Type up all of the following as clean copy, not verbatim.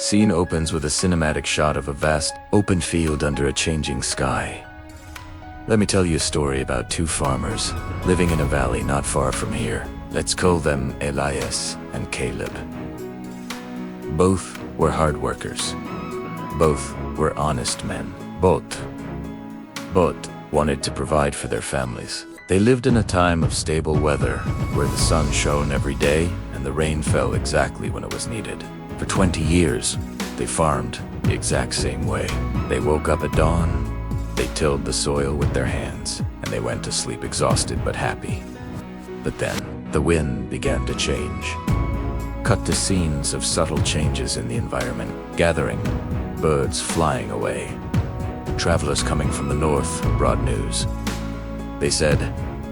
Scene opens with a cinematic shot of a vast, open field under a changing sky. Let me tell you a story about two farmers living in a valley not far from here. Let's call them Elias and Caleb. Both were hard workers. Both were honest men. Both wanted to provide for their families. They lived in a time of stable weather, where the sun shone every day and the rain fell exactly when it was needed. For 20 years, they farmed the exact same way. They woke up at dawn, they tilled the soil with their hands, and they went to sleep exhausted but happy. But then, the wind began to change. Cut to scenes of subtle changes in the environment, gathering, birds flying away. Travelers coming from the north brought news. They said,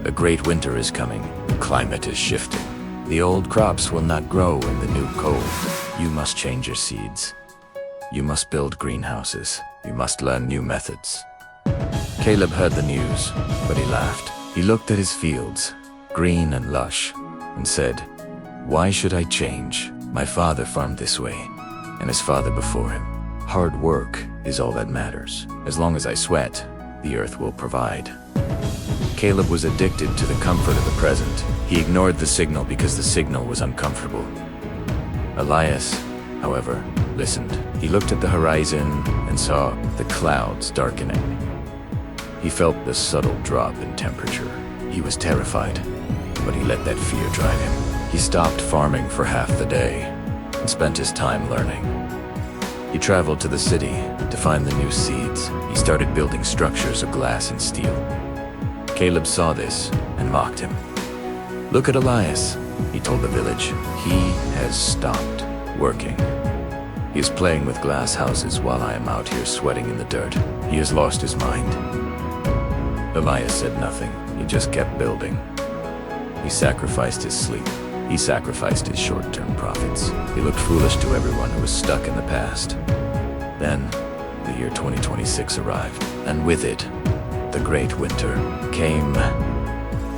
"A great winter is coming, the climate is shifting. The old crops will not grow in the new cold. You must change your seeds. You must build greenhouses. You must learn new methods." Caleb heard the news, but he laughed. He looked at his fields, green and lush, and said, "Why should I change? My father farmed this way, and his father before him. Hard work is all that matters. As long as I sweat, the earth will provide." Caleb was addicted to the comfort of the present. He ignored the signal because the signal was uncomfortable. Elias, however, listened. He looked at the horizon and saw the clouds darkening. He felt the subtle drop in temperature. He was terrified, but he let that fear drive him. He stopped farming for half the day and spent his time learning. He traveled to the city to find the new seeds. He started building structures of glass and steel. Caleb saw this and mocked him. "Look at Elias," he told the village. "He has stopped working. He is playing with glass houses while I am out here sweating in the dirt. He has lost his mind." Elias said nothing. He just kept building. He sacrificed his sleep. He sacrificed his short-term profits. He looked foolish to everyone who was stuck in the past. Then, the year 2026 arrived, and with it, the great winter came.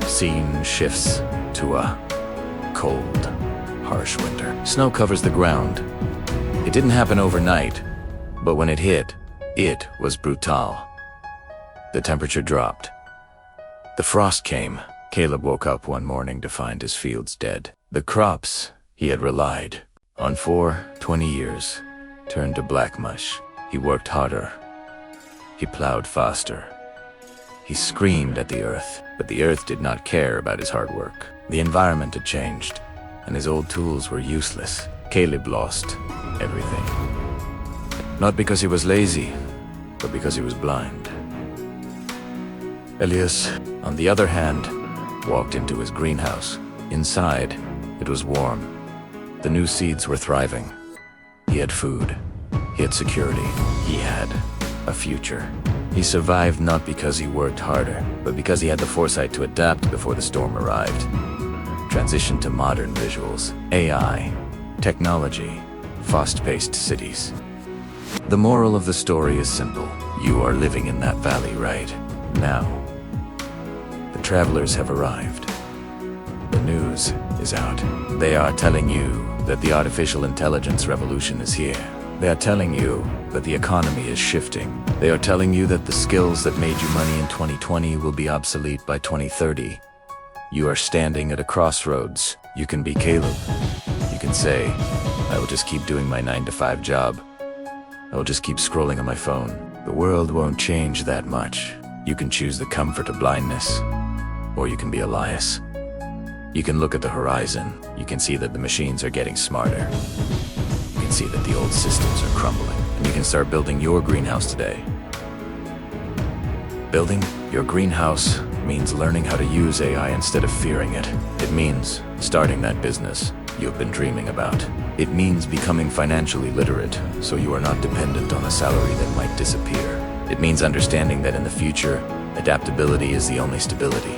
Scene shifts to a cold, harsh winter. Snow covers the ground. It didn't happen overnight, but when it hit, it was brutal. The temperature dropped. The frost came. Caleb woke up one morning to find his fields dead. The crops he had relied on for 20 years turned to black mush. He worked harder. He plowed faster. He screamed at the earth, but the earth did not care about his hard work. The environment had changed, and his old tools were useless. Caleb lost everything. Not because he was lazy, but because he was blind. Elias, on the other hand, walked into his greenhouse. Inside, it was warm. The new seeds were thriving. He had food. He had security. He had a future. He survived not because he worked harder, but because he had the foresight to adapt before the storm arrived. Transition to modern visuals, AI, technology, fast-paced cities. The moral of the story is simple. You are living in that valley right now. The travelers have arrived. The news is out. They are telling you that the artificial intelligence revolution is here. They are telling you that the economy is shifting. They are telling you that the skills that made you money in 2020 will be obsolete by 2030. You are standing at a crossroads. You can be Caleb. You can say, "I will just keep doing my 9-to-5 job. I will just keep scrolling on my phone." The world won't change that much. You can choose the comfort of blindness, or you can be Elias. You can look at the horizon. You can see that the machines are getting smarter. You can see that the old systems are crumbling, and you can start building your greenhouse today. Building your greenhouse means learning how to use AI instead of fearing it. It means starting that business you've been dreaming about. It means becoming financially literate so you are not dependent on a salary that might disappear. It means understanding that in the future, adaptability is the only stability.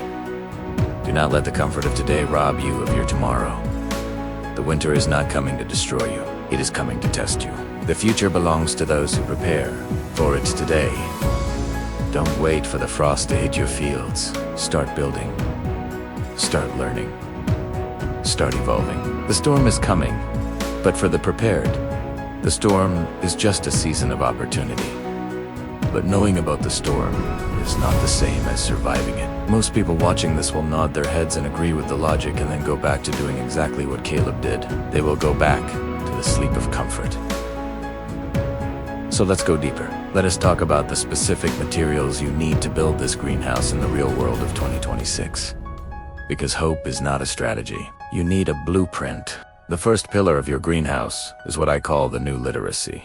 Do not let the comfort of today rob you of your tomorrow. The winter is not coming to destroy you. It is coming to test you. The future belongs to those who prepare for it today. Don't wait for the frost to hit your fields. Start building. Start learning. Start evolving. The storm is coming, but for the prepared, The storm is just a season of opportunity. But knowing about the storm is not the same as surviving it. Most people watching this will nod their heads and agree with the logic and then go back to doing exactly what Caleb did. They will go back to the sleep of comfort. So let's go deeper. Let us talk about the specific materials you need to build this greenhouse in the real world of 2026. Because hope is not a strategy. You need a blueprint. The first pillar of your greenhouse is what I call the new literacy.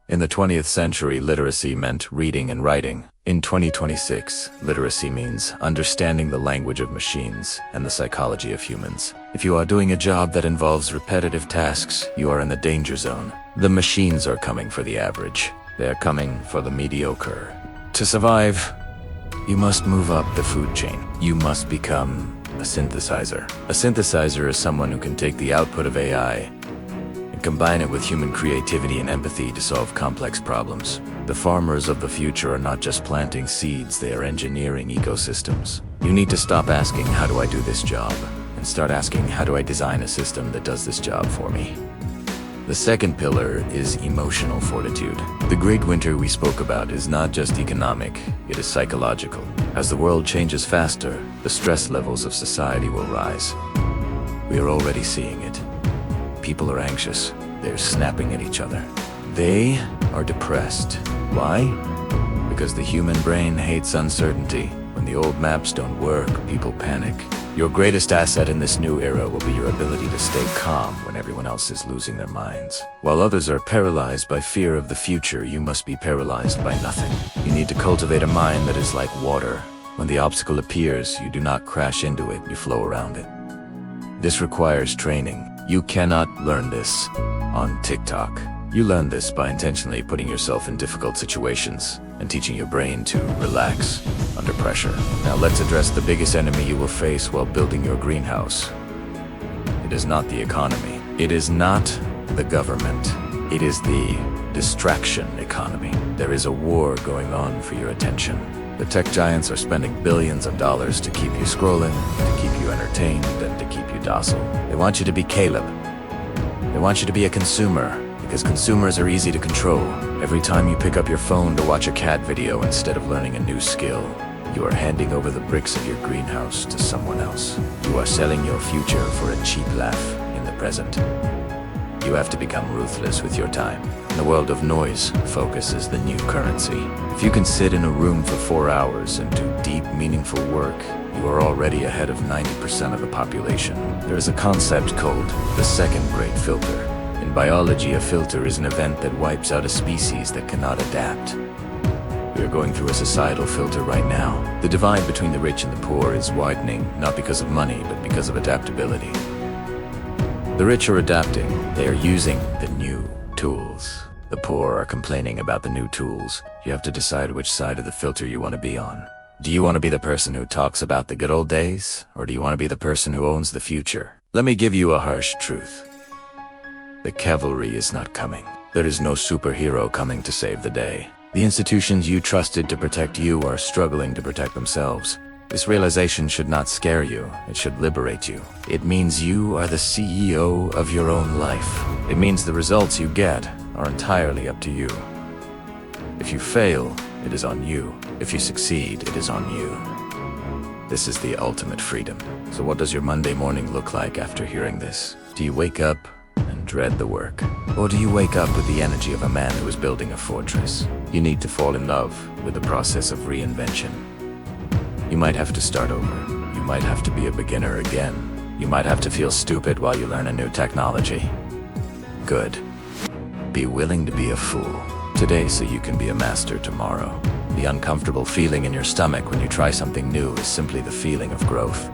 In the 20th century, literacy meant reading and writing. In 2026, literacy means understanding the language of machines and the psychology of humans. If you are doing a job that involves repetitive tasks, you are in the danger zone. The machines are coming for the average. They are coming for the mediocre. To survive, you must move up the food chain. You must become a synthesizer. A synthesizer is someone who can take the output of AI and combine it with human creativity and empathy to solve complex problems. The farmers of the future are not just planting seeds, they are engineering ecosystems. You need to stop asking, how do I do this job? And start asking, how do I design a system that does this job for me? The second pillar is emotional fortitude. The great winter we spoke about is not just economic, it is psychological. As the world changes faster, the stress levels of society will rise. We are already seeing it. People are anxious. They're snapping at each other. They are depressed. Why? Because the human brain hates uncertainty. When the old maps don't work, people panic. Your greatest asset in this new era will be your ability to stay calm when everyone else is losing their minds. While others are paralyzed by fear of the future, you must be paralyzed by nothing. You need to cultivate a mind that is like water. When the obstacle appears, you do not crash into it, you flow around it. This requires training. You cannot learn this on TikTok. You learn this by intentionally putting yourself in difficult situations and teaching your brain to relax under pressure. Now let's address the biggest enemy you will face while building your greenhouse. It is not the economy. It is not the government. It is the distraction economy. There is a war going on for your attention. The tech giants are spending billions of dollars to keep you scrolling, to keep you entertained, and to keep you docile. They want you to be Caleb. They want you to be a consumer, because consumers are easy to control. Every time you pick up your phone to watch a cat video instead of learning a new skill, you are handing over the bricks of your greenhouse to someone else. You are selling your future for a cheap laugh in the present. You have to become ruthless with your time. In the world of noise, focus is the new currency. If you can sit in a room for 4 hours and do deep, meaningful work, you are already ahead of 90% of the population. There is a concept called the second great filter. In biology, a filter is an event that wipes out a species that cannot adapt. We are going through a societal filter right now. The divide between the rich and the poor is widening, not because of money, but because of adaptability. The rich are adapting. They are using the new tools. The poor are complaining about the new tools. You have to decide which side of the filter you want to be on. Do you want to be the person who talks about the good old days, or do you want to be the person who owns the future? Let me give you a harsh truth. The cavalry is not coming. There is no superhero coming to save the day. The institutions you trusted to protect you are struggling to protect themselves. This realization should not scare you. It should liberate you. It means you are the CEO of your own life. It means the results you get are entirely up to you. If you fail, it is on you. If you succeed, it is on you. This is the ultimate freedom. So what does your Monday morning look like after hearing this? Do you wake up and dread the work? Or do you wake up with the energy of a man who is building a fortress? You need to fall in love with the process of reinvention. You might have to start over. You might have to be a beginner again. You might have to feel stupid while you learn a new technology. Good. Be willing to be a fool today so you can be a master tomorrow. The uncomfortable feeling in your stomach when you try something new is simply the feeling of growth.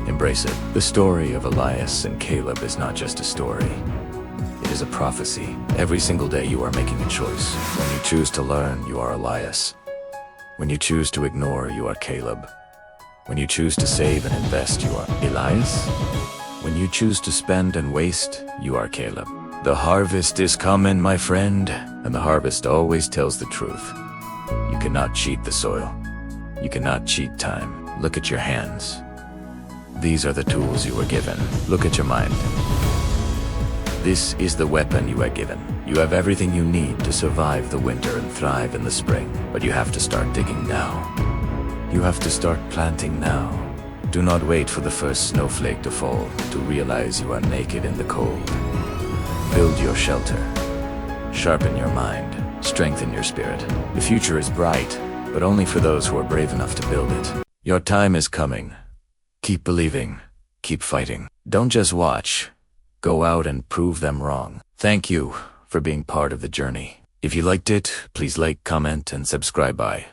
Embrace it. The story of Elias and Caleb is not just a story. It is a prophecy. Every single day you are making a choice. When you choose to learn, you are Elias. When you choose to ignore, you are Caleb. When you choose to save and invest, you are Elias. When you choose to spend and waste, you are Caleb. The harvest is coming, my friend, and the harvest always tells the truth. You cannot cheat the soil. You cannot cheat time. Look at your hands. These are the tools you were given. Look at your mind. This is the weapon you are given. You have everything you need to survive the winter and thrive in the spring, but you have to start digging now. You have to start planting now. Do not wait for the first snowflake to fall to realize you are naked in the cold. Build your shelter. Sharpen your mind. Strengthen your spirit. The future is bright, but only for those who are brave enough to build it. Your time is coming. Keep believing. Keep fighting. Don't just watch. Go out and prove them wrong. Thank you for being part of the journey. If you liked it, please like, comment, and subscribe. Bye.